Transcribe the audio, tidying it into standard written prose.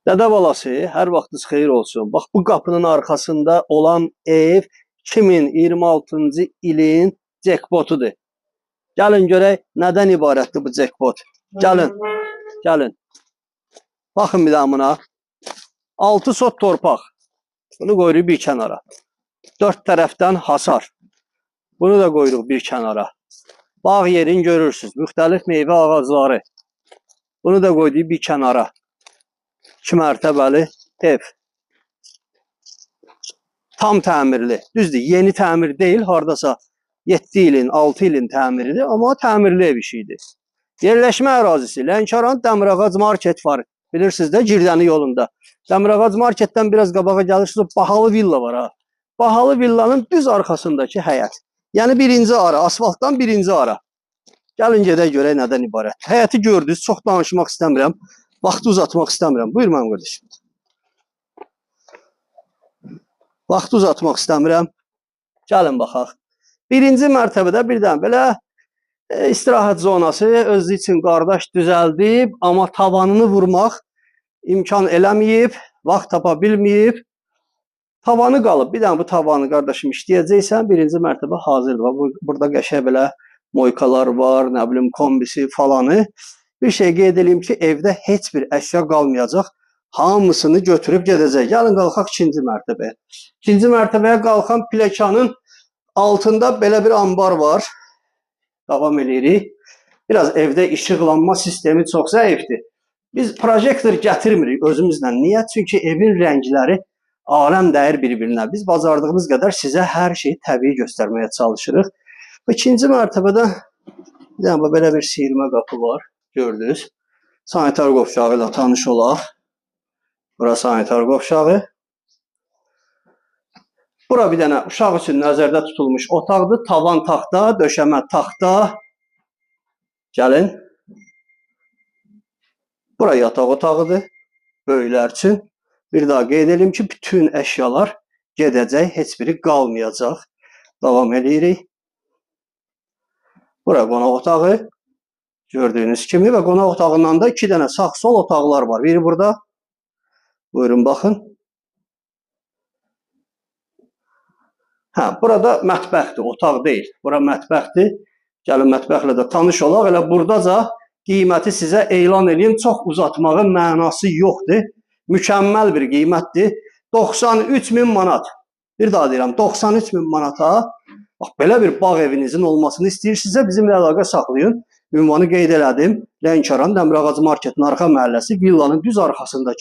Dədə balası, hər vaxtınız xeyir olsun. Bax, bu qapının arxasında olan ev 2026-cı ilin cekpotudur. Gəlin görək, nədən ibarətdir bu cekpot. Gəlin, gəlin. Baxın bir daha buna. 6 sot torpaq. Bunu qoyuruq bir kənara. 4 tərəfdən hasar. Bunu da qoyuruq bir kənara. Bağ yerini görürsünüz. Müxtəlif meyvə ağacları. Bunu da qoyduq bir kənara. 2 mərtəbəli ev. Tam təmirli. Düzdür, yeni təmir deyil. Hardasa 7 ilin, 6 ilin təmiridir. Amma təmirli ev işidir. Yerləşmə ərazisi. Lənkəran Dəmirağac market var. Bilirsiniz də, Girdəni yolunda. Dəmirağac marketdən biraz qabağa gəlirsiniz. Bahalı villa var ha. Bahalı villanın düz arxasındakı həyət. Yəni birinci ara. Asfaltdan birinci ara. Gəlin gedək görək nədən ibarət. Həyəti gördünüz. Çox danışmaq istəmirəm. Vaxtı uzatmaq istəmirəm. Buyur mənim qardaşım. Vaxtı uzatmaq istəmirəm. Gəlin baxaq. Birinci mərtəbədə birdən belə istirahət zonası özü üçün qardaş düzəldib, amma tavanını vurmaq imkan eləməyib, vaxt tapa bilməyib. Tavanı qalıb. Bir dənə bu tavanı qardaşım işləyəcəksən, birinci mərtəbə hazırdır. Burada qəşəng belə moykalar var, nə bilim kombisi falanı. Bir şey qeyd edeyim ki, evdə heç bir əşya qalmayacaq. Hamısını götürüb gedəcək. Gəlin qalxaq ikinci mərtəbəyə. İkinci mərtəbəyə qalxan pləkanın altında belə bir ambar var. Davam edirik. Biraz evdə işıqlanma sistemi çox zəifdir. Biz projektor gətirmirik özümüzlə. Niyə? Çünki evin rəngləri aləm dəyir bir-birinə. Biz bacardığımız qədər sizə hər şeyi təbii göstərməyə çalışırıq. İkinci mərtəbədə belə bir siyirmə qapı var. Gördünüz. Sanitar qovşağı ilə tanış olaq. Bura sanitar qovşağı. Bura bir dənə uşaq üçün nəzərdə tutulmuş otaqdır. Tavan taxta, döşəmə taxta. Gəlin. Bura yataq otağıdır. Böyüklər üçün. Bir daha qeyd edelim ki, bütün əşyalar gedəcək. Heç biri qalmayacaq. Davam edirik. Bura qonaq otağı. Gördüyünüz kimi və qonaq otağından da 2 dənə sağ-sol otaqlar var. Biri burada. Buyurun, baxın. Hə, burada mətbəxdir, otaq deyil. Bura mətbəxdir. Gəlin mətbəxlə də tanış olaq. Elə buradaca qiyməti sizə elan edeyim. Çox uzatmağın mənası yoxdur. Mükəmməl bir qiymətdir. 93.000 manat. Bir daha deyirəm, 93.000 manata. Bax, belə bir bağ evinizin olmasını istəyirsinizsə bizimlə əlaqə saxlayın. Ünvanı qeyd elədim. Lənkəran Dəmirağac marketin arxa məhəlləsi villanın düz arxasındakı